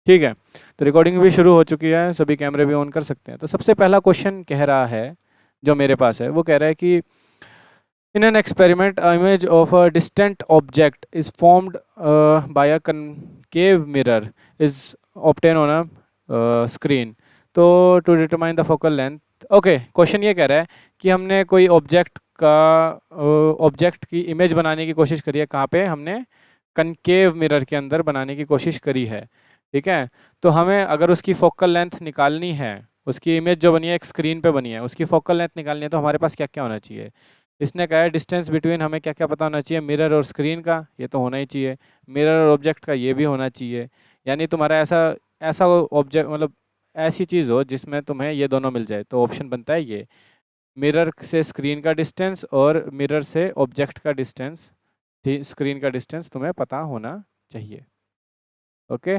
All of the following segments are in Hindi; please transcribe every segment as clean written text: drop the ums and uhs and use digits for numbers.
ठीक है, तो रिकॉर्डिंग भी शुरू हो चुकी है, सभी कैमरे भी ऑन कर सकते हैं। तो सबसे पहला क्वेश्चन कह रहा है, जो मेरे पास है वो कह रहा है कि in an experiment image of a distant object is formed by a concave mirror is obtain on a screen. तो to determine the focal length, okay, question ये कह रहा है कि हमने कोई ऑब्जेक्ट की इमेज बनाने की कोशिश करी है। कहाँ पे? हमने कनकेव मिरर के अंदर बनाने की कोशिश करी है। ठीक है, तो हमें अगर उसकी फोकल लेंथ निकालनी है, उसकी इमेज जो बनी है एक स्क्रीन पे बनी है, उसकी फोकल लेंथ निकालनी है, तो हमारे पास क्या क्या होना चाहिए? इसने कहा है डिस्टेंस बिटवीन, हमें क्या क्या पता होना चाहिए? मिरर और स्क्रीन का, ये तो होना ही चाहिए। मिरर और ऑब्जेक्ट का, ये भी होना चाहिए। यानी तुम्हारा ऐसा ऐसा ऑब्जेक्ट, मतलब ऐसी चीज़ हो जिसमें तुम्हें ये दोनों मिल जाए, तो ऑप्शन बनता है ये, मिरर से स्क्रीन का डिस्टेंस और मिरर से ऑब्जेक्ट का डिस्टेंस, स्क्रीन का डिस्टेंस तुम्हें पता होना चाहिए। ओके,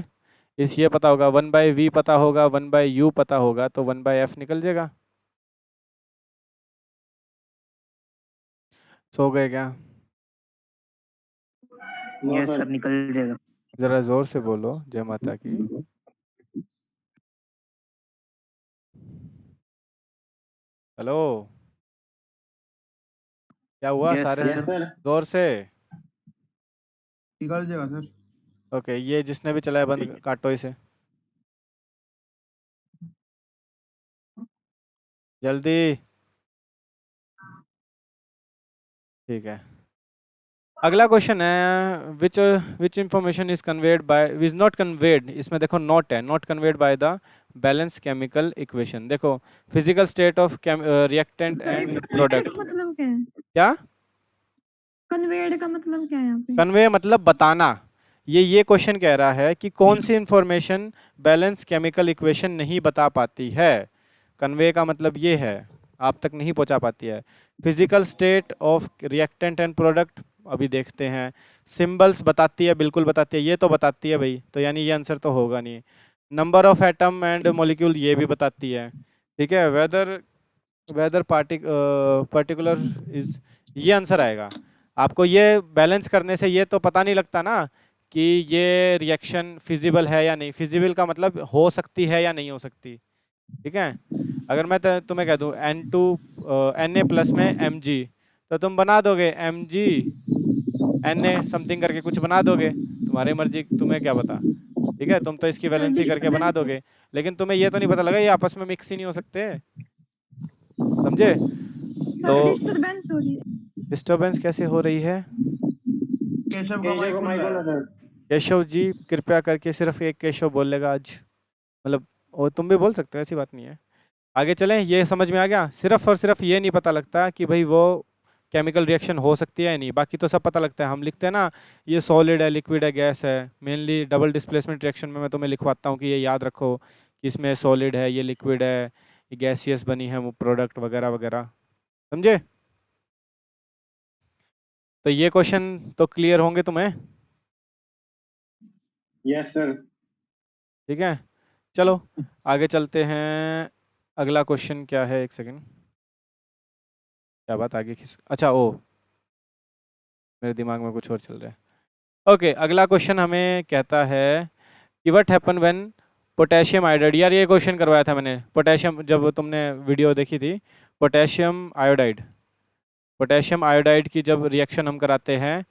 इस ये पता होगा, 1/v पता होगा, 1/u पता होगा, तो 1/f निकल जाएगा। सो गए क्या? यस सर, निकल जाएगा। जरा जोर से बोलो, जय माता की। हेलो, क्या हुआ? यस सारे सर। जोर से। निकल जाएगा सर। ओके, ये जिसने भी चलाया बंद, काटो इसे जल्दी। ठीक है, अगला क्वेश्चन है, which information is conveyed by, is not conveyed, इसमें देखो नॉट है, not conveyed by the balance chemical equation. देखो, physical state of reactant and product. मतलब क्या है? क्या कन्वेड का मतलब क्या है यहाँ पे? कन्वे मतलब बताना। ये क्वेश्चन कह रहा है कि कौन सी इंफॉर्मेशन बैलेंस केमिकल इक्वेशन नहीं बता पाती है। कन्वे का मतलब ये है, आप तक नहीं पहुंचा पाती है। Physical state of reactant and product, अभी देखते हैं। सिंबल्स बताती है, बिल्कुल बताती है, ये तो बताती है भाई, तो यानी ये आंसर तो होगा नहीं। Number of atom and molecule, ये भी बताती है। ठीक है, वेदर वेदर पर्टिकुलर इज, ये आंसर आएगा। आपको ये बैलेंस करने से ये तो पता नहीं लगता ना कि ये रिएक्शन फिजिबल है या नहीं। फिजिबल का मतलब हो सकती है या नहीं हो सकती। ठीक है, अगर मैं तुम्हें कह दूं Na+ में Mg, तो तुम बना दोगे Mg Na समथिंग करके कुछ बना दोगे, तुम्हारी मर्जी, तुम्हें क्या पता। ठीक है, तुम तो इसकी वैलेंसी करके बना दोगे, लेकिन तुम्हें ये तो नहीं पता लगा ये आपस में मिक्स ही नहीं हो सकते। समझे? तो डिस्टरबेंस हो रही है। डिस्टरबेंस कैसे हो रही है? केशव का माइक खुला है। केशव जी, कृपया करके सिर्फ एक केशव बोलेगा आज, मतलब और तुम भी बोल सकते हो, ऐसी बात नहीं है। आगे चलें, ये समझ में आ गया। सिर्फ और सिर्फ ये नहीं पता लगता कि भाई वो केमिकल रिएक्शन हो सकती है या नहीं, बाकी तो सब पता लगता है। हम लिखते हैं ना, ये सॉलिड है, लिक्विड है, गैस है। मेनली डबल डिस्प्लेसमेंट रिएक्शन में मैं तुम्हें लिखवाता हूँ कि ये याद रखो कि इसमें सॉलिड है, ये लिक्विड है, ये गैसियस बनी है वो प्रोडक्ट वगैरह वगैरह। समझे? तो ये क्वेश्चन तो क्लियर होंगे तुम्हें? Yes sir. ठीक है, चलो आगे चलते हैं। अगला क्वेश्चन क्या है, एक सेकंड, क्या बात आगे किस, अच्छा ओ, मेरे दिमाग में कुछ और चल रहा है। ओके, अगला क्वेश्चन हमें कहता है कि what happen when potassium iodide. यार ये क्वेश्चन करवाया था मैंने, पोटेशियम, जब तुमने वीडियो देखी थी, पोटेशियम आयोडाइड। पोटेशियम आयोडाइड की जब रिएक्शन हम कराते हैं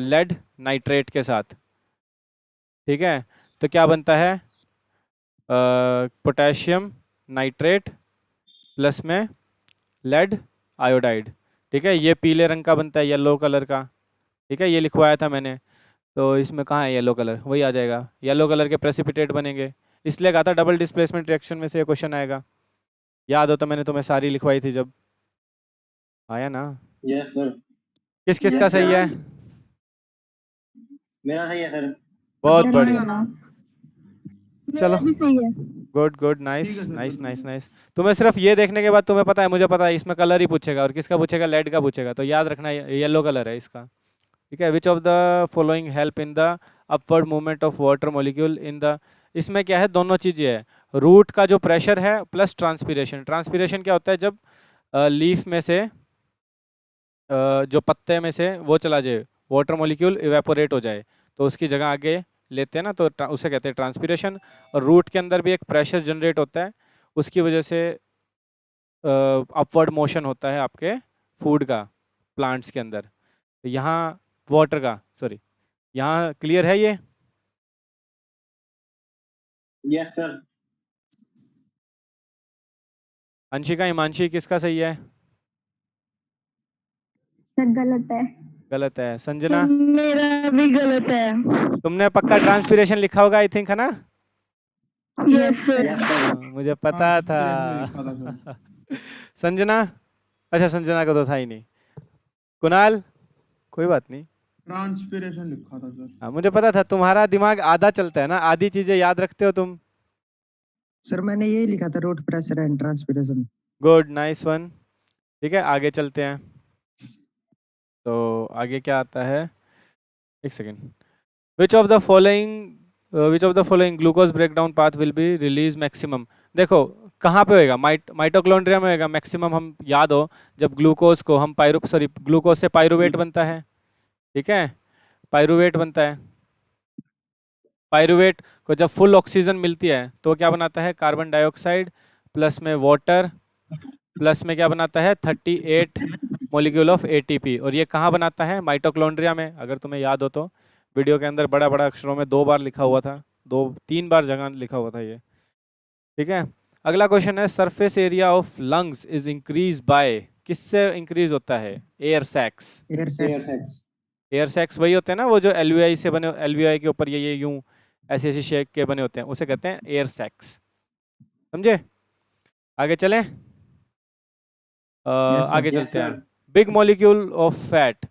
लेड नाइट्रेट के साथ, ठीक है, तो क्या बनता है? पोटेशियम नाइट्रेट प्लस में लेड आयोडाइड। ठीक है, ये पीले रंग का बनता है, येलो कलर का। ठीक है, ये लिखवाया था मैंने। तो इसमें कहाँ है येलो कलर? वही आ जाएगा, येलो कलर के प्रेसिपिटेट बनेंगे। इसलिए कहा था डबल डिस्प्लेसमेंट रिएक्शन में से ये क्वेश्चन आएगा। याद हो तो मैंने तुम्हें सारी लिखवाई थी जब, आया ना? Yes sir. किस किस का सही है? मेरा सही है सर। बहुत बढ़िया, चलो, भी सही है। गुड गुड, नाइस ठीक है sir, nice good, nice good. Nice. तुम्हें सिर्फ ये देखने के बाद तुम्हें पता है, मुझे पता है, इसमें कलर ही पूछेगा, और किसका पूछेगा? लेड का पूछेगा, तो याद रखना येलो कलर है इसका। ठीक है, which of the following help in the upward movement of water molecule in the, इसमें क्या है, दोनों चीज़ें है। रूट का जो प्रेशर है प्लस ट्रांसपीरेशन। ट्रांसपीरेशन क्या होता है? जब लीफ में से जो पत्ते में से वो चला जाए, वाटर मॉलिक्यूल इवेपोरेट हो जाए, तो उसकी जगह आगे लेते हैं ना, तो उसे कहते हैं ट्रांसपीरेशन। और रूट के अंदर भी एक प्रेशर जनरेट होता है, उसकी वजह से अपवर्ड मोशन होता है आपके फूड का प्लांट्स के अंदर। तो यहाँ वाटर का, सॉरी, यहाँ क्लियर है ये? Yes sir. अंशिका, हिमांशी, किसका सही है? सर गलत है। गलत है। संजना, मेरा भी गलत है। तुमने पक्का ट्रांसपीरेशन लिखा होगा, आई थिंक, है ना? Yes sir. Yes sir. मुझे पता था। संजना, अच्छा संजना का तो था ही नहीं। कुणाल, कोई बात नहीं। ट्रांसपीरेशन लिखा था सर। हाँ, मुझे पता था, तुम्हारा दिमाग आधा चलता है ना, आधी चीजें याद रखते हो तुम। सर मैंने ये लिखा था, root pressure and transpiration. Good, nice one. ठीक है, आगे चलते हैं। तो आगे क्या आता है, एक second. Which of the following glucose breakdown path will be release maximum? देखो कहाँ पे होएगा, माइटोकॉन्ड्रिया में होएगा मैक्सिमम। हम याद हो, जब ग्लूकोज को हम ग्लूकोज से पायरुवेट बनता है, ठीक है, पायरुवेट बनता है। पायरुवेट को जब फुल ऑक्सीजन मिलती है तो क्या बनाता है, कार्बन डाइऑक्साइड प्लस में वाटर प्लस में क्या बनाता है, 38 मॉलिक्यूल ऑफ एटीपी। और ये कहाँ बनाता है, माइटोकॉन्ड्रिया में। अगर तुम्हें याद हो तो वीडियो के अंदर बड़ा बड़ा अक्षरों में 2 बार लिखा हुआ था, 2-3 बार जगह लिखा हुआ था ये, ठीक है। अगला क्वेश्चन है, surface area of lungs is increase by, किससे इंक्रीज होता है? Air sacs. Air air sacs. Sacs. Air sacs वही होते हैं ना, वो जो एलवीआई से बने, एलवीआई के ऊपर ये यूं ऐसी ऐसी शेप के बने होते हैं, उसे कहते हैं एयर सैक्स। समझे? आगे चलें। आगे यस चलते हैं। Sir. Big molecule of fat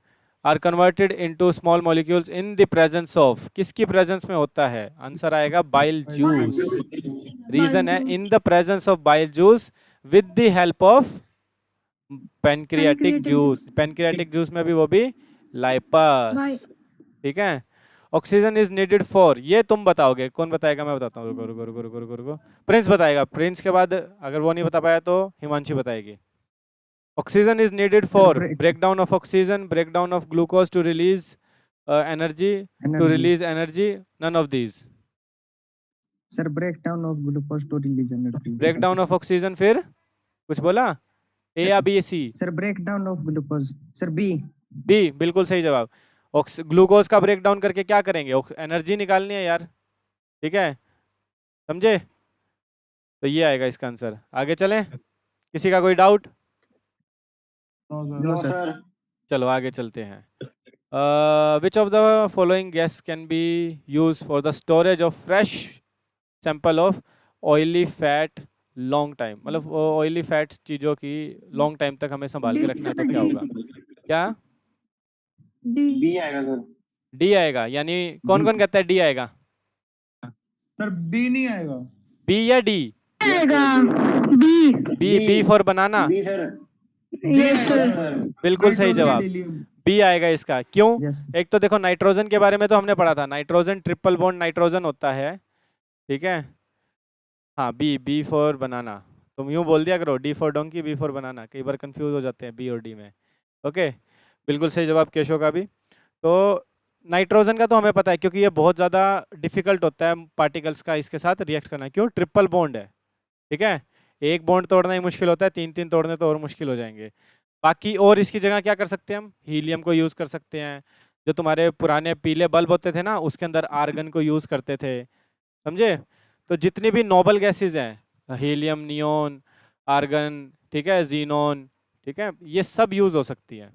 are converted into small molecules in the presence of, किसकी प्रेजेंस में होता है? आंसर आएगा बाइल जूस। रीजन है, in the presence of bile juice with the help of pancreatic juice. Pancreatic juice में भी वो भी लाइपस, ठीक है। ऑक्सीजन इज नीडेड फॉर, ये तुम बताओगे, कौन बताएगा? मैं बताता हूँ, रुको रुको रुको रुको रुको रुको। प्रिंस बताएगा। प्रिंस के बाद अगर वो नहीं बता पाया तो हिमांशी बताएगी। Oxygen is needed for breakdown of oxygen, breakdown of glucose to release energy, to release energy, none of these. Sir breakdown of glucose to release energy. Breakdown of oxygen, फिर कुछ बोला? ए या B, C? Sir breakdown of glucose, sir B. B, बिल्कुल सही जवाब। ग्लूकोज का ब्रेकडाउन करके क्या करेंगे? एनर्जी निकालनी है यार, ठीक है, समझे? तो ये आएगा इसका आंसर। आगे चलें, किसी का कोई डाउट? No sir. चलो आगे चलते हैं। Which of the following gas can be use for the storage of fresh sample of oily fat long time? मतलब ऑयली फैट चीज़ों की लॉन्ग टाइम तक हमें संभाल के रखना है तो क्या होगा? क्या? डी। बी आएगा सर। डी आएगा, यानी कौन कौन कहता है डी आएगा? सर बी नहीं आएगा। बी या डी? आएगा B. B, B for banana. B sir. Yes sir. Sir. बिल्कुल सही जवाब, बी आएगा इसका। क्यों? यस। एक तो देखो, नाइट्रोजन के बारे में तो हमने पढ़ा था, नाइट्रोजन ट्रिपल बॉन्ड नाइट्रोजन होता है, ठीक है। हाँ, बी, बी फॉर बनाना। तुम यूँ बोल दिया करो, D for donkey, B for banana, कई बार कंफ्यूज हो जाते हैं बी और डी में। ओके, बिल्कुल सही जवाब केशव का भी। तो नाइट्रोजन का तो हमें पता है, क्योंकि ये बहुत ज़्यादा डिफिकल्ट होता है पार्टिकल्स का इसके साथ रिएक्ट करना। क्यों? ट्रिपल बॉन्ड है, ठीक है। एक बॉन्ड तोड़ना ही मुश्किल होता है, 3-3 तोड़ने तो और मुश्किल हो जाएंगे। बाकी और इसकी जगह क्या कर सकते हैं हम? हीलियम को यूज़ कर सकते हैं। जो तुम्हारे पुराने पीले बल्ब होते थे ना, उसके अंदर आर्गन को यूज़ करते थे, समझे? तो जितनी भी नोबल गैसेज हैं, हीलियम, नियोन, आर्गन, ठीक है, जीनोन, ठीक है, ये सब यूज़ हो सकती हैं।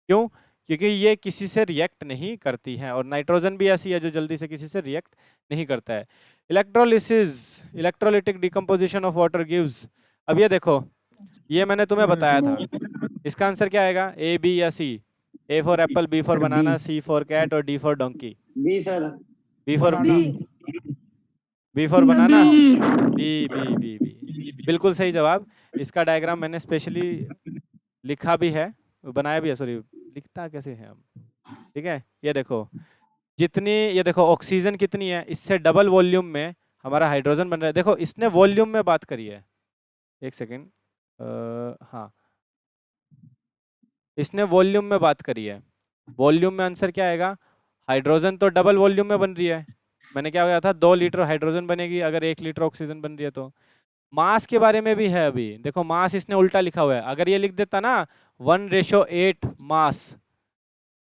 क्यों? क्योंकि ये किसी से रिएक्ट नहीं करती हैं, और नाइट्रोजन भी ऐसी है जो जल्दी से किसी से रिएक्ट नहीं करता है। Electrolysis, electrolytic decomposition of water gives. अब ये देखो, ये मैंने तुम्हें बताया था, इसका आंसर क्या आएगा? ए, बी या C? A for apple, B for sir, banana, B। C for cat और D for donkey. B sir. B for B. B for banana, B. B B B B, बिल्कुल सही जवाब। इसका डायग्राम मैंने स्पेशली लिखा भी है, बनाया भी है, सॉरी, लिखता कैसे है हम, ठीक है। ये देखो, जितनी, ये देखो ऑक्सीजन कितनी है, इससे डबल वॉल्यूम में हमारा हाइड्रोजन बन रहा है। देखो इसने वॉल्यूम में बात करी है, एक सेकेंड, हाँ, इसने वॉल्यूम में बात करी है। वॉल्यूम में आंसर क्या आएगा? हाइड्रोजन तो डबल वॉल्यूम में बन रही है, मैंने क्या कहा था, 2 लीटर हाइड्रोजन बनेगी अगर 1 लीटर ऑक्सीजन बन रही है तो। मास के बारे में भी है अभी, देखो मास इसने उल्टा लिखा हुआ है, अगर ये लिख देता ना 1:8 मास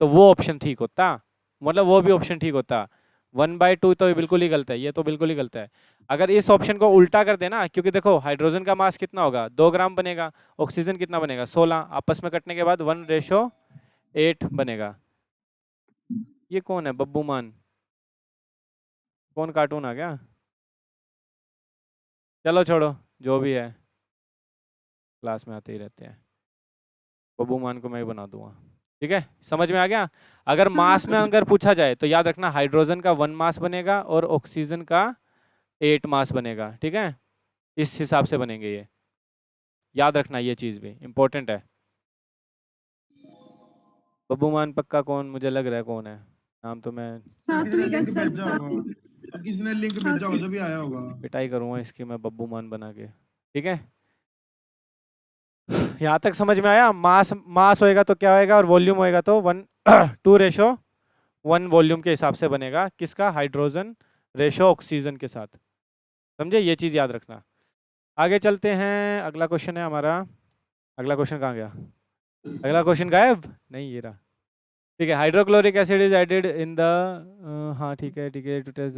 तो वो ऑप्शन ठीक होता, मतलब वो भी ऑप्शन ठीक होता। 1/2 तो ये बिल्कुल ही गलत है, ये तो बिल्कुल ही गलत है। अगर इस ऑप्शन को उल्टा कर देना, क्योंकि देखो हाइड्रोजन का मास कितना होगा 2 ग्राम बनेगा, ऑक्सीजन कितना बनेगा 16, आपस में कटने के बाद 1:8 बनेगा। ये कौन है बब्बू मान, कौन कार्टून आ गया? चलो छोड़ो, जो भी है क्लास में आते ही रहते हैं, बब्बू मान को मैं ही बना दूंगा। ठीक है, समझ में आ गया? अगर मास में अगर पूछा जाए तो याद रखना हाइड्रोजन का 1 मास बनेगा और ऑक्सीजन का 8 मास बनेगा। ठीक है, इस हिसाब से बनेंगे ये, याद रखना ये चीज भी इंपॉर्टेंट है। बब्बू मान पक्का कौन, मुझे लग रहा है कौन है, नाम तो मैं सात्विक है लिंक सर, भेजा होगा, किसने लिंक भेजा होगा जब भी आया होगा। पिटाई करूंगा इसकी मैं बब्बू मान बना के। ठीक है, यहाँ तक समझ में आया? मास मास होएगा तो क्या होएगा और वॉल्यूम होएगा तो 1:2 वॉल्यूम के हिसाब से बनेगा, किसका? हाइड्रोजन रेशो ऑक्सीजन के साथ। समझे, ये चीज याद रखना। आगे चलते हैं, अगला क्वेश्चन है हमारा। अगला क्वेश्चन कहाँ गया? अगला क्वेश्चन गायब नहीं, ये रहा। ठीक है, hydrochloric acid is added in the, हाँ ठीक है ठीक है, टू टेस्ट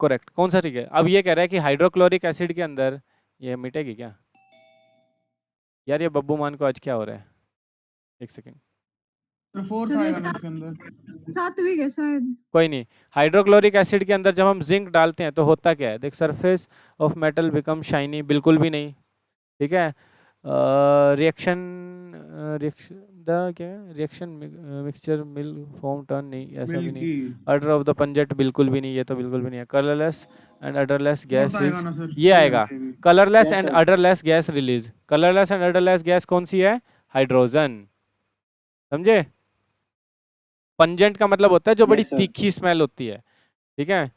करेक्ट। कौन सा ठीक है? अब ये कह रहा है कि हाइड्रोक्लोरिक एसिड के अंदर, ये मिटेगी क्या यार? ये बब्बू मान को आज क्या हो रहा है? एक सेकेंड, तो फोर्थ सर, आएगा ना इसके अंदर। सात्विक है शायद। कोई नहीं। हाइड्रोक्लोरिक एसिड के अंदर जब हम जिंक डालते हैं तो होता क्या है? देख, surface of metal become shiny, बिल्कुल भी नहीं। ठीक है, रिएक्शन रिएक्शन द क्या रिएक्शन मिक्सचर मिल फॉर्म टर्न, नहीं ऐसा भी नहीं। मिल्की अडर ऑफ द पंजेट, बिल्कुल भी नहीं, ये तो बिल्कुल भी नहीं है। Colourless and odourless gas fourth आएगा इज, ना सर, ये आएगा भी। Colourless Yes, and sir. Odourless gas release. Colourless and odourless gas कौन सी है? हाइड्रोजन। समझे? पंजेंट का मतलब होता है जो बड़ी Yes, sir. तीखी स्मेल होती है। ठीक है,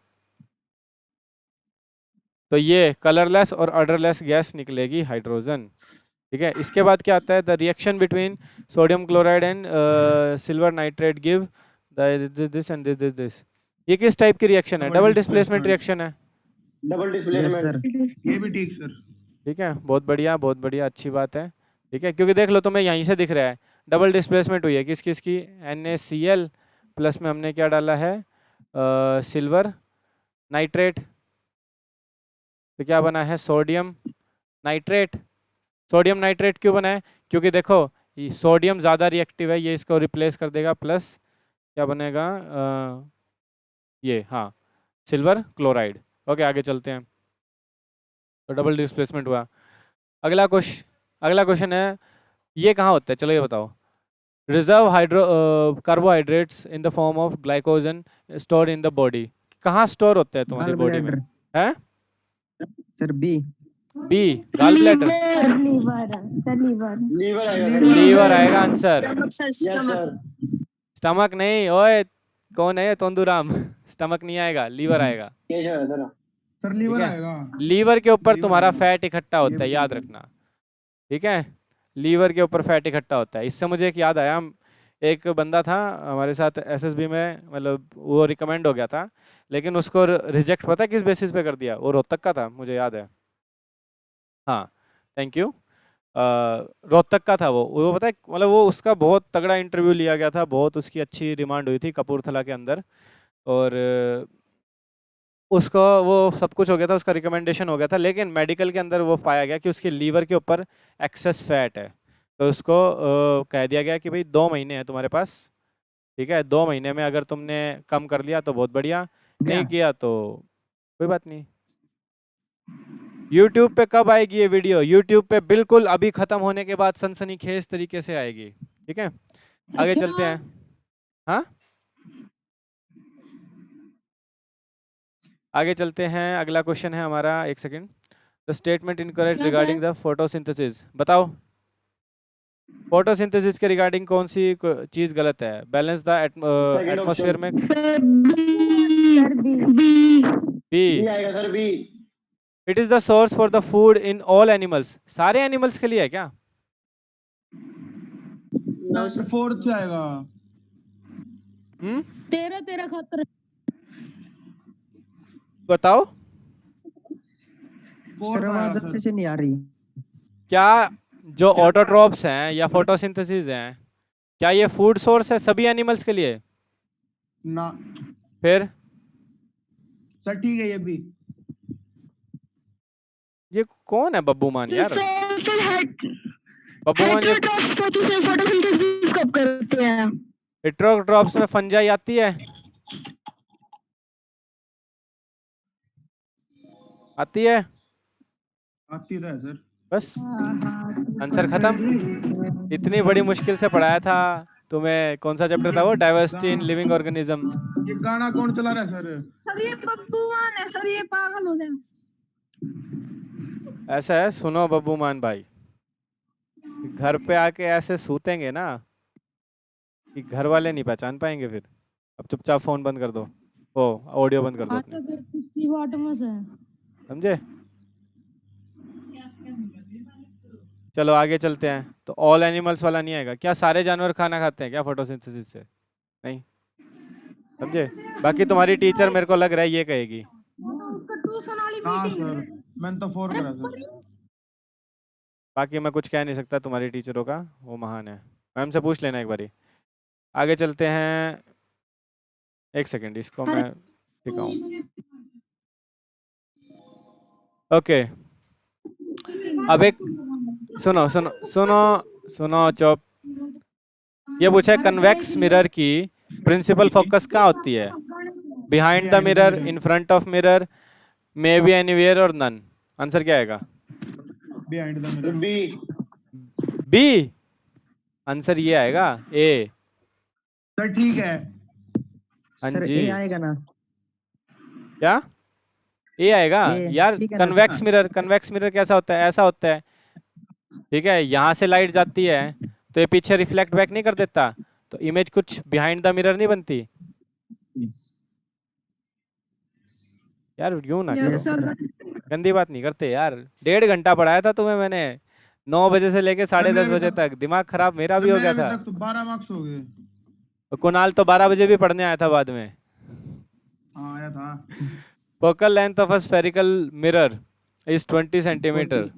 तो ये कलरलेस और अडरलेस गैस निकलेगी हाइड्रोजन। ठीक है, इसके बाद क्या आता है? The reaction between sodium chloride and silver nitrate give this and this. ये किस टाइप की रिएक्शन है? Double double displacement displacement. Reaction है। Double Yes, displacement. sir. ये भी ठीक सर। ठीक है, बहुत बढ़िया बहुत बढ़िया, अच्छी बात है। ठीक है, क्योंकि देख लो तुम्हें यहीं से दिख रहा है डबल डिस्प्लेसमेंट हुई है किस किस की? NaCl प्लस में हमने क्या डाला है? सिल्वर नाइट्रेट, तो क्या बना है? Sodium nitrate. सोडियम नाइट्रेट क्यों बना है? क्योंकि देखो ये सोडियम ज़्यादा रिएक्टिव है, ये इसको रिप्लेस कर देगा, प्लस क्या बनेगा? ये हाँ, सिल्वर क्लोराइड। ओके, आगे चलते हैं। तो डबल डिस्प्लेसमेंट हुआ। अगला क्वेश्चन है, ये कहाँ होता है? चलो ये बताओ। Reserve carbohydrates in the form of glycogen store in the body, कहाँ स्टोर होते हैं तुम्हारी बॉडी में? Gallbladder. है Sir, B. B, gallbladder. Sir liver, sir liver. Liver आएगा सर। लीवर आएगा आंसर। Yes sir. स्टमक नहीं, ओए कौन है तोंदूराम? स्टमक नहीं आएगा, लीवर आएगा। केशव है सर। सर लीवर ठीक है। आएगा। लीवर के ऊपर लीवर तुम्हारा आएगा। फैट इकट्ठा होता है, ये याद भी रखना। ठीक है, लीवर के ऊपर फैट इकट्ठा होता है। इससे मुझे एक याद आया, एक बंदा था हमारे साथ SSB में, मतलब वो रिकमेंड हो गया था, लेकिन उसको रिजेक्ट पता है किस बेसिस पे कर दिया? वो रोहतक का था, मुझे याद है। हाँ, थैंक यू। रोहतक का था वो पता है, मतलब वो उसका बहुत तगड़ा इंटरव्यू लिया गया था, बहुत उसकी अच्छी डिमांड हुई थी कपूरथला के अंदर, और उसको वो सब कुछ हो गया था, उसका रिकमेंडेशन हो गया था, लेकिन मेडिकल के अंदर वो पाया गया कि उसके लीवर के ऊपर एक्सेस फैट है। तो उसको कह दिया गया कि भाई 2 महीने हैं तुम्हारे पास। ठीक है, 2 महीने में अगर तुमने कम कर लिया तो बहुत बढ़िया, नहीं किया तो कोई बात नहीं। YouTube पे कब आएगी ये वीडियो? YouTube पे बिल्कुल अभी खत्म होने के बाद सनसनीखेज तरीके से आएगी। ठीक है, आगे चलते हैं। हाँ, आगे चलते हैं। अगला क्वेश्चन है हमारा, एक second. The statement incorrect regarding the photosynthesis, बताओ फोटोसिंथेसिस के रिगार्डिंग कौन सी चीज गलत है? बैलेंस द एटमॉस्फेयर में। Sir B. Sir B. B. B, B आएगा sir. B. It is the source for the food in all animals, सारे एनिमल्स के लिए है क्या? सर फोर्थ से आएगा। 13 खातर बताओ फोर्थ सर आया आवाज सर। अच्छे से नहीं आ रही। क्या जो ऑटोट्रॉप्स हैं या फोटोसिंथेसिस हैं, क्या ये फूड सोर्स है सभी एनिमल्स के लिए? ना फिर सर ठीक है ये भी। ये कौन है बब्बू मान यार? तो फिर बब्बू मान ये हेटेरोट्रॉप्स फोटोसिंथेसिस कब करते हैं? हेटेरोट्रॉप्स में फंजाई आती है? आती है? आती तो है सर। बस आंसर खत्म। इतनी बड़ी मुश्किल से पढ़ाया था तुम्हें। कौन सा चैप्टर था वो? Diversity in living organism. ये गाना कौन चला रहा है सर? सर ये बब्बू मान है सर, ये पागल हो गया। ऐसा है, सुनो बब्बू मान भाई, घर पे आके ऐसे सूतेंगे ना कि घर वाले नहीं पहचान पाएंगे फिर। अब चुपचाप फोन बंद कर दो, ओ ऑडियो बंद कर दो अपने, उसकी बात में से समझे? चलो आगे चलते हैं। तो ऑल एनिमल्स वाला नहीं आएगा क्या? सारे जानवर खाना खाते हैं क्या फोटोसिंथेसिस से? नहीं, समझे? बाकी तुम्हारी टीचर मेरे को लग रहा है ये कहेगी। उसका ट्यूशन वाली हाँ मीटिंग सर, है। मैंने तो फोर करा सर। बाकी मैं कुछ कह नहीं सकता, तुम्हारी टीचरों का वो महान है। मैम से पूछ लेना एक बारी। आगे चलते हैं। एक सेकंड, इसको मैं दिखाऊं। ओके, अब एक सुनो सुनो सुनो सुनो चुप। ये पूछा है कन्वेक्स मिरर की प्रिंसिपल फोकस कहाँ होती है? Behind the mirror, in front of mirror, may be anywhere और नन। आंसर क्या आएगा? Behind the sir mirror. B. B. Answer ये आएगा, ए। सर ठीक है। हाँ सर जी। ए आएगा ना? क्या ए आएगा? ए, यार ठीक है ना कन्वेक्स मिरर, कन्वेक्स मिरर कैसा होता है? ऐसा होता है, ठीक है, यहाँ से लाइट जाती है तो ये पीछे रिफ्लेक्ट बैक नहीं कर देता, तो इमेज कुछ बिहाइंड द मिरर नहीं बनती। यार यूं ना करो, यस सर। गंदी बात नहीं करते यार। 1.5 घंटा पढ़ाया था तुम्हें मैंने, 9 बजे से लेके 10:30 बजे तक। दिमाग खराब मेरा भी हो मेरे गया अभी था। तक तो 12 मार्क्स हो गए। और कुणाल तो 12 बजे भी पढ़ने आया था बाद में। हाँ आया था। Focal length of a spherical mirror is 20 centimeter.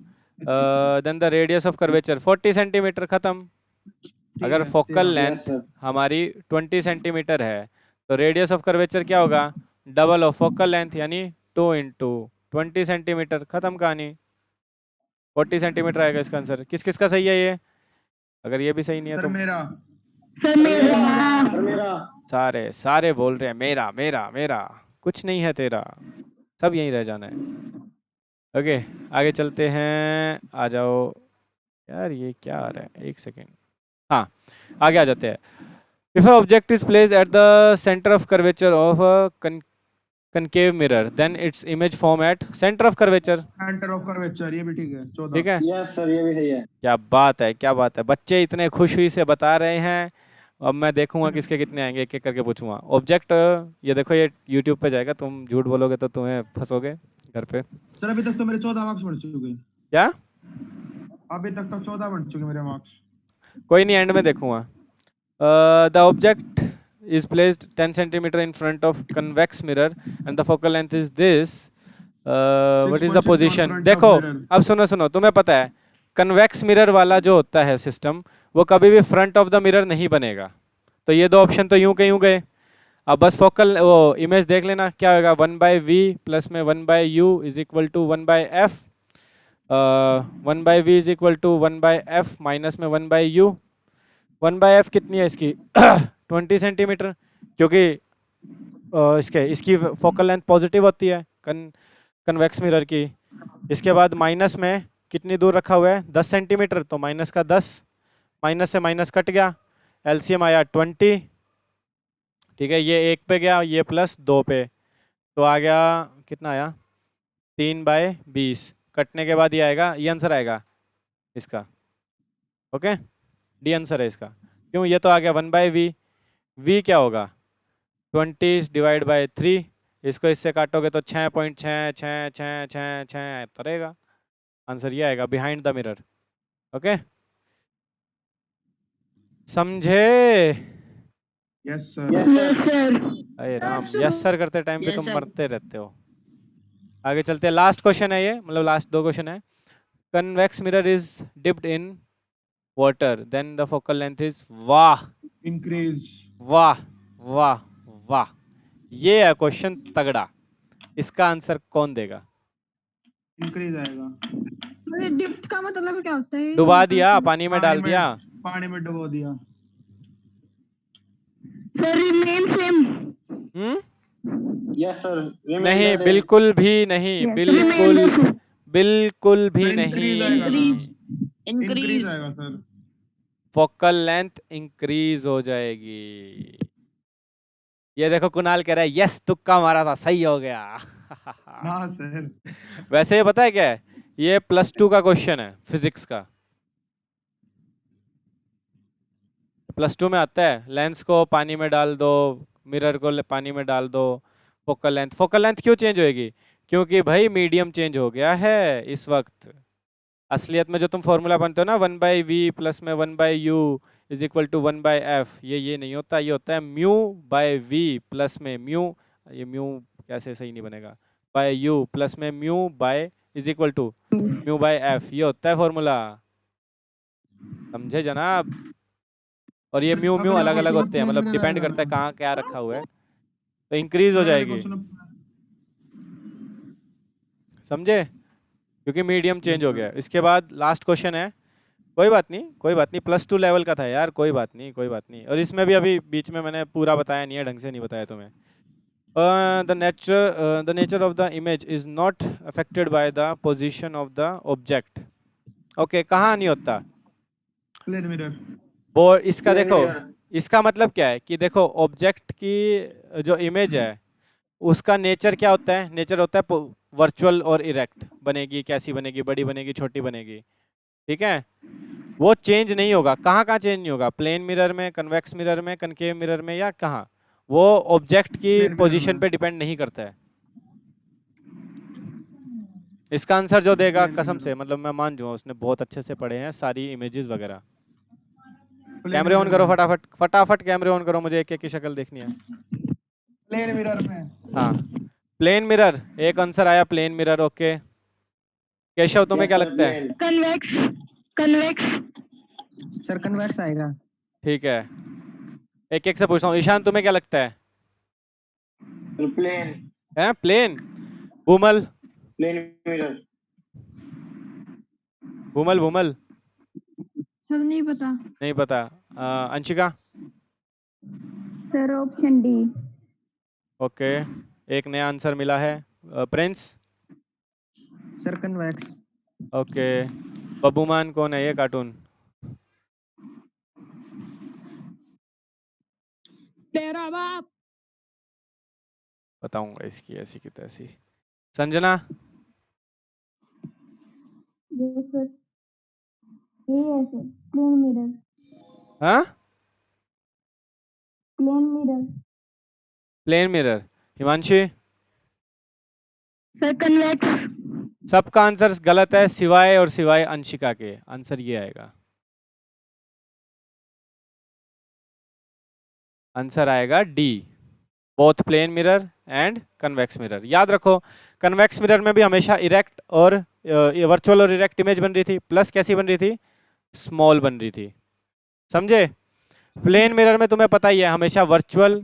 Then the radius of curvature 40 centimeter। खत्म। ठीक अगर है, फोकल तेरह। Length yes sir. हमारी 20 सेंटीमीटर है तो रेडियस ऑफ कर्वेचर क्या होगा? डबल ऑफ फोकल लेंथ, यानी 2 इंटू 20 सेंटीमीटर। खत्म कहानी। 40 सेंटीमीटर आएगा इसका आंसर। किस किस का सही है ये? अगर ये भी सही नहीं है सर तो मेरा। सर मेरा। सर मेरा। सारे सारे बोल रहे हैं मेरा मेरा मेरा। कुछ नहीं है तेरा, सब यहीं रह जाना है। ओके, आगे चलते हैं। आ जाओ यार, ये क्या आ रहा है? एक सेकेंड। हाँ, आगे आ जाते हैं। If an object is placed at the center of curvature of a concave mirror, then its image form at center of curvature। Centre of curvature, ये भी ठीक है। 14। ठीक है, यस सर, ये भी सही है। क्या बात है, क्या बात है। बच्चे इतने खुश हुई से बता रहे हैं। अब मैं देखूंगा किसके कितने आएंगे, एक एक करके पूछूंगा। ऑब्जेक्ट, ये देखो, ये यूट्यूब पे जाएगा, तुम झूठ बोलोगे तो तुम्हें फंसोगे घर पे। सर अभी तक तो मेरे 14 मार्क्स बढ़ चुके हैं। क्या? अभी तक तो 14 बढ़ चुके मेरे मार्क्स। कोई नहीं, एंड में देखूंगा। The object is placed 10 centimeter in front of convex mirror and the focal length is this. What is the 6.6 position? front of देखो, mirror। अब सुनो सुनो, तुम्हें पता है कन्वेक्स मिरर वाला जो होता है सिस्टम, वो कभी भी फ्रंट ऑफ द मिरर नहीं बनेगा। तो ये दो ऑप्शन तो यूं के यूं गए। अब बस फोकल वो इमेज देख लेना क्या होगा। 1/v प्लस में 1/u is equal to 1/f। 1/v is equal to 1/f minus में 1/u। 1/f कितनी है इसकी? 20 सेंटीमीटर, क्योंकि इसकी फोकल लेंथ पॉजिटिव होती है कन्वेक्स मिरर की। इसके बाद माइनस में कितनी दूर रखा हुआ है? 10 सेंटीमीटर, तो माइनस का 10, माइनस से माइनस कट गया, एलसीएम आया 20। ठीक है, ये 1 पे गया, ये प्लस 2 पे, तो आ गया कितना आया? 3/20। कटने के बाद ये आएगा, ये आंसर आएगा इसका। ओके, डी आंसर है इसका। क्यों? ये तो आ गया 1/v। v क्या होगा? 20 डिवाइड बाय 3। इसको इससे काटोगे तो 6.66666 तरेगा। आंसर ये आएगा, बिहाइंड द मिरर। ओके, समझे? Yes sir. Yes yes sir. Sir. अरे राम, यस सर करते टाइम पे Yes, तुम sir. मरते रहते हो। आगे चलते हैं, लास्ट क्वेश्चन है ये, मतलब लास्ट 2 क्वेश्चन है। Convex mirror is dipped in water then the focal length is, वाह इंक्रीज। वाह वाह वाह, ये है क्वेश्चन तगड़ा। इसका आंसर कौन देगा? इंक्रीज आएगा। सर ये डिप्ट का मतलब क्या होता है? डुबा दिया, पानी में डाल दिया। पानी में डुबो दिया। Sir remain same. Yes sir. नहीं, बिल्कुल भी नहीं, Yes, बिल्कुल remain the same. बिल्कुल भी सर, नहीं। इंक्रीज आएगा सर। फोकल लेंथ इंक्रीज हो जाएगी। ये देखो कुणाल कह रहा है यस, तुक्का मारा था, सही हो गया। ना सर। वैसे ये पता है क्या है, ये +2 का क्वेश्चन है फिजिक्स का। +2 में आता है, लेंस को पानी में डाल दो, मिरर को पानी में डाल दो, फोकल लेंथ क्यों चेंज होएगी? क्योंकि भाई मीडियम चेंज हो गया है इस वक्त। असलियत में जो तुम फॉर्मूला बनते हो ना 1/v प्लस में 1/u is equal to 1/f, ये नहीं होता, ये होता है μ/v प्लस में म्यू, ये म्यू कैसे सही नहीं बनेगा, बाय u प्लस में mu by is equal to μ/f, ये होता है फॉर्मूला। समझे जनाब? और ये म्यू अगले अलग अलग क्वेश्चन होते हैं, प्लेन मतलब मिरर डिपेंड आएगा करता है ना? कहाँ क्या रखा हुआ है, तो इंक्रीज हो जाएगी। समझे? क्योंकि मीडियम चेंज हो गया है। इसके बाद लास्ट क्वेश्चन है, कोई बात नहीं कोई बात नहीं, +2 लेवल का था यार, कोई बात नहीं कोई बात नहीं। और इसमें भी अभी बीच में मैंने पूरा बताया नहीं है, ढंग से नहीं बताया तुम्हें। The nature of the image is not affected by the position of the object. Okay, कहाँ नहीं होता? Plane mirror. वो इसका देखो, इसका मतलब क्या है कि देखो ऑब्जेक्ट की जो इमेज है उसका नेचर क्या होता है? नेचर होता है वर्चुअल और इरेक्ट, बनेगी कैसी बनेगी, बड़ी बनेगी छोटी बनेगी, ठीक है? वो चेंज नहीं होगा। कहाँ कहाँ चेंज नहीं होगा? प्लेन मिरर में, कन्वेक्स मिरर में, कनकेव मिरर में, या कहाँ? वो ऑब्जेक्ट की प्लेन मिरर पोजीशन में। पे डिपेंड नहीं करता है। इसका आंसर जो देगा प्लेन कसम मिरर। से, मतलब मैं मान जाऊँ, उसने बहुत अच्छे से पढ़े हैं सारी इमेजेस वगैरह। प्लेन कैमरे ऑन मिरर करो में। फटाफट फटाफट, कैमरे ऑन करो, मुझे एक एक की शक्ल देखनी है। प्लेन मिरर में। हाँ, प्लेन मिरर, एक आंसर आया प्लेन मिरर। ओके केशव, तुम्हें क्या लगता है? कन्वेक्स कन्वेक्स सर कन्वेक्स आएगा। ठीक है, एक एक से पूछता हूँ। ईशान, तुम्हें क्या लगता है? प्लेन। है plane? Bhumal? Plane mirror. Bhumal Bhumal sir नहीं पता। नहीं पता। Anshika? Sir option D. Okay, एक नया आंसर मिला है। Prince? Sir convex. Okay, Babbu Maan कौन है ये कार्टून? तेरा बाप। बताऊंगा इसकी ऐसी की तैसी। संजना? यस सर, ये है सर, प्लेन मिरर। हाँ, plane mirror. Plane mirror. Himanshi? Sir convex. सबका आंसर गलत है सिवाय और सिवाय अंशिका के। आंसर ये आएगा, आंसर आएगा D, both plane mirror and convex mirror. याद रखो, कन्वेक्स मिरर में भी हमेशा इरेक्ट और वर्चुअल और इरेक्ट इमेज बन रही थी, प्लस कैसी बन रही थी? स्मॉल बन रही थी। समझे? प्लेन मिरर में तुम्हें पता ही है हमेशा वर्चुअल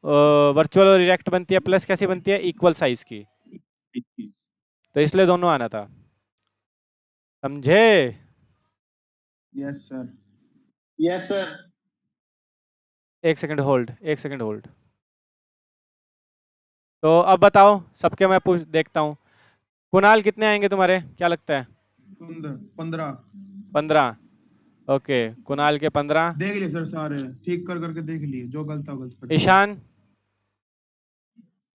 और इरेक्ट बनती है, प्लस कैसी बनती है? इक्वल साइज की। तो इसलिए दोनों आना था। समझे? Yes sir. Yes sir. एक सेकंड होल्ड, एक सेकंड होल्ड। तो अब बताओ सबके, मैं पूछ देखता हूँ। कुणाल कितने आएंगे तुम्हारे, क्या लगता है? 15। 15। ओके, कुणाल के 15। देख लिए सर सारे, ठीक कर करके देख लिए, जो गलत था गलत कर। ईशान?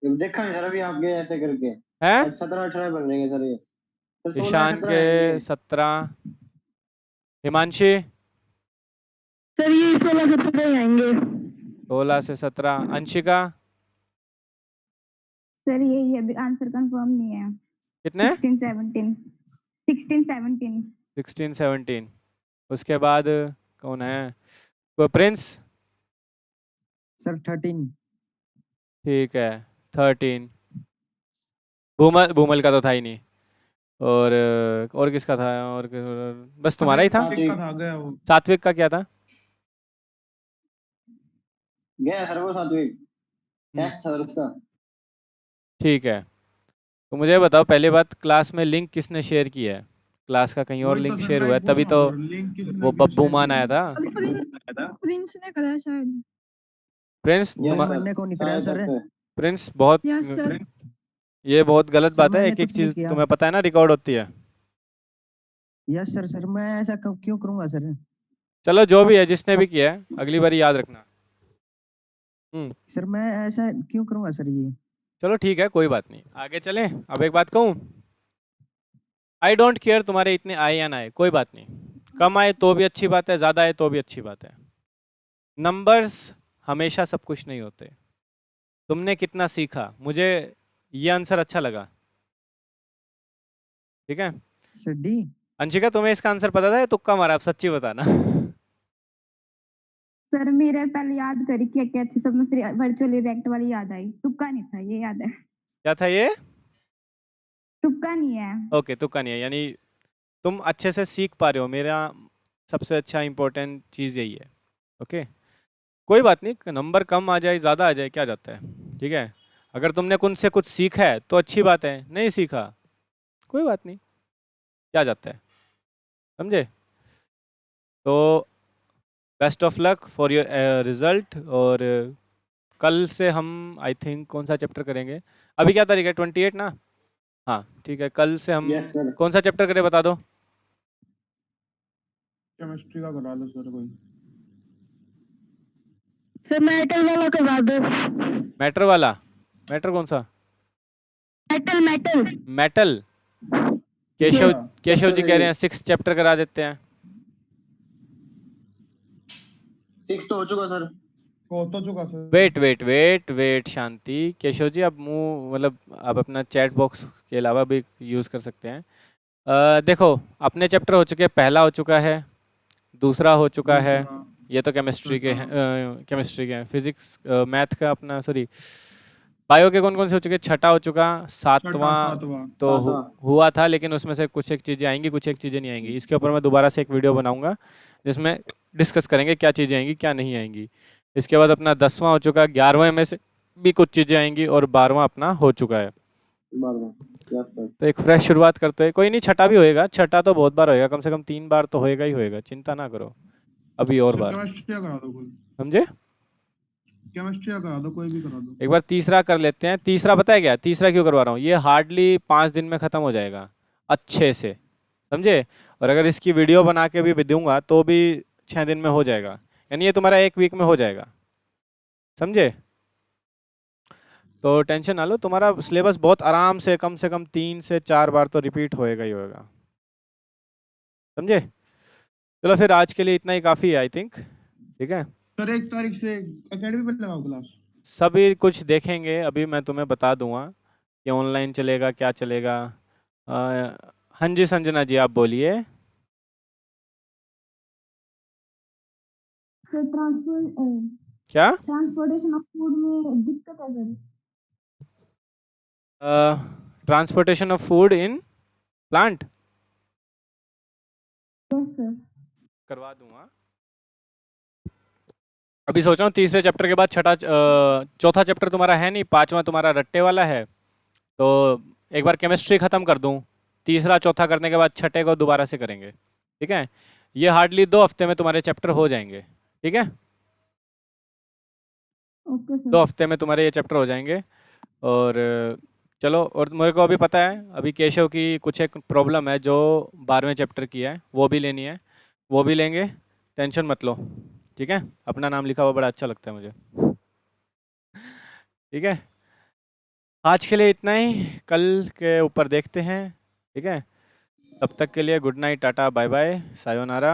देखा नहीं सर अभी आपके ऐसे करके। है? 17-18 बन जाएंगे सर ये। सर 16-17 ईशान के आएंगे। 17। हिमांशी? सर ये 16-17 ही आएंगे। 16 से 17। अंशिका? सर यही अभी आंसर कंफर्म नहीं है। कितने? 16-17। 16-17। 16-17। उसके बाद कौन है? कोई प्रिंस? सर 13। ठीक है, 13। भूमल भूमल का तो था ही नहीं। और किसका था? बस तुम्हारा ही था। सात्विक का था गया वो। सात्विक का क्या था? गया सर वो सात्विक, हम्म, टेस्ट सर उसका। ठीक है। तो मुझे बताओ, पहली बात, क्लास में लिंक किसने शेयर किया है? क्लास का कहीं और वही तो लिंक सर शेयर मैं हुआ है, पूछ तभी रहा तो हूँ सर, लिंक किसने वो बब्बू शेयर मान किया? आया था। प्रिंस ने करा शायद। प्रिंस यस तुम सर, मैंने को नहीं कराया शायद सर। से। प्रिंस बहुत यस सर। ये बहुत गलत सर बात है। मैंने एक एक कुछ नहीं चीज किया। तुम्हें पता है ना, रिकॉर्ड होती है। यस सर, सर मैं ऐसा क्यों करूंगा सर? चलो जो भी है, जिसने भी किया है, अगली बार याद रखना। सर मैं ऐसा क्यों करूंगा सर ये? चलो ठीक है, कोई बात नहीं, आगे चलें। अब एक बात कहूँ, आई डोंट केयर तुम्हारे इतने आए या ना आए, कोई बात नहीं। कम आए तो भी अच्छी बात है, ज़्यादा आए तो भी अच्छी बात है। नंबर्स हमेशा सब कुछ नहीं होते। तुमने कितना सीखा, मुझे ये आंसर अच्छा लगा। ठीक है। Sir D. अंशिका, तुम्हें इसका आंसर पता था या तुक्का मारा? आप सच्ची बताना। सर मेरे पहले याद करी क्या क्या थी सब में, फिर वर्चुअल रिएक्ट वाली याद आई, तुक्का नहीं था ये याद है। क्या था ये? तुक्का नहीं है। ओके, तुक्का नहीं है, यानी तुम अच्छे से सीख पा रहे हो। मेरा सबसे अच्छा इंपॉर्टेंट चीज़ यही है। ओके, कोई बात नहीं, नंबर कम आ जाए ज़्यादा आ जाए क्या जाता है। ठीक है, अगर तुमने कुछ से कुछ सीखा है तो अच्छी बात है, नहीं सीखा कोई बात नहीं, क्या जाता है, समझे? तो best of luck for your result. और कल से हम आई थिंक कौन सा चैप्टर करेंगे? अभी क्या तारीख है? 28 ना? हाँ ठीक है, कल से हम यस सर। कौन सा चैप्टर करें, बता दो। केमिस्ट्री का करा लो सर कोई। सर मेटल वाला करवा दो। मैटर वाला? मैटर कौन सा? Metal metal. Metal? Keshav Keshav ji chapter कह रहे हैं 6 चैप्टर करा देते हैं। 6 तो हो चुका सर। हो तो चुका sir. Wait wait wait wait, शांति। केशव जी, आप मुंह मतलब आप अपना चैट बॉक्स के अलावा भी यूज़ कर सकते हैं। देखो, अपने चैप्टर हो चुके हैं, पहला हो चुका है, दूसरा हो चुका है, दूसरा। ये तो केमिस्ट्री के हैं। हाँ। केमिस्ट्री के हैं। फिजिक्स मैथ का अपना, सॉरी, बायो के कौन कौन से हो चुके? छठा हो चुका, छठा सातवां सातवां। तो सातवां। हुआ था, लेकिन उसमें से कुछ एक चीज़ें आएंगी, कुछ एक चीज़ें नहीं आएंगी। इसके ऊपर मैं दोबारा से एक वीडियो बनाऊंगा जिसमें डिस्कस करेंगे क्या चीज़ें आएंगी क्या नहीं आएंगी। इसके बाद अपना 10वां हो चुका, 11वें में से भी कुछ चीज़ें आएंगी, और 12वां अपना हो चुका है। Yes sir. तो एक फ्रेश शुरुआत करते हैं। कोई नहीं, छठा भी होएगा, छठा तो बहुत बार होएगा, कम से कम 3 बार तो होएगा ही होएगा, चिंता ना करो। अभी और सर बार, केमिस्ट्री का करा दो कोई। समझे? केमिस्ट्री का करा दो, कोई भी करा दो। एक बार तीसरा कर लेते हैं। तीसरा पता है क्या? तीसरा क्यों करवा रहा हूँ? ये हार्डली 5 दिन में ख़त्म हो जाएगा अच्छे से, समझे? और अगर इसकी वीडियो बना के भी दूंगा तो भी 6 दिन में हो जाएगा, यानी ये तुम्हारा 1 वीक में हो जाएगा, समझे? तो टेंशन ना लो, तुम्हारा सिलेबस बहुत आराम से कम 3 से 4 बार तो रिपीट होएगा ही होएगा, समझे? चलो फिर आज के लिए इतना ही काफ़ी है आई थिंक। ठीक है, सर 1 तारीख से एकेडमी पे लगाओ क्लास। सभी कुछ देखेंगे, अभी मैं तुम्हें बता दूंगा कि ऑनलाइन चलेगा क्या चलेगा। हाँ जी संजना जी, आप बोलिए। सर क्या? ट्रांसपोर्टेशन ऑफ फूड में दिक्कत है sir. Transportation of food in plant yes sir. करवा दूंगा। अभी सोच रहा हूँ तीसरे चैप्टर के बाद चौथा चैप्टर तुम्हारा है नहीं, 5वां तुम्हारा रट्टे वाला है, तो एक बार केमिस्ट्री ख़त्म कर दूँ, तीसरा चौथा करने के बाद छठे को दोबारा से करेंगे। ठीक है, ये हार्डली 2 हफ्ते में तुम्हारे चैप्टर हो जाएंगे। ठीक है, ओके सर। 2 हफ्ते में तुम्हारे ये चैप्टर हो जाएंगे। और चलो, और मेरे को अभी पता है अभी केशव की कुछ एक प्रॉब्लम है जो 12वें चैप्टर की है, वो भी लेनी है, वो भी लेंगे, टेंशन मत लो। ठीक है, अपना नाम लिखा हुआ बड़ा अच्छा लगता है मुझे। ठीक है, आज के लिए इतना ही, कल के ऊपर देखते हैं। ठीक है, तब तक के लिए good night, ta-ta bye bye, सायोनारा।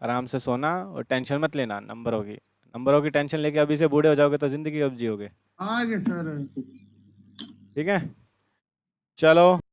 आराम से सोना और टेंशन मत लेना नंबरों की टेंशन लेके अभी से बूढ़े हो जाओगे तो ज़िंदगी कब जियोगे? आगे सर। ठीक है, चलो।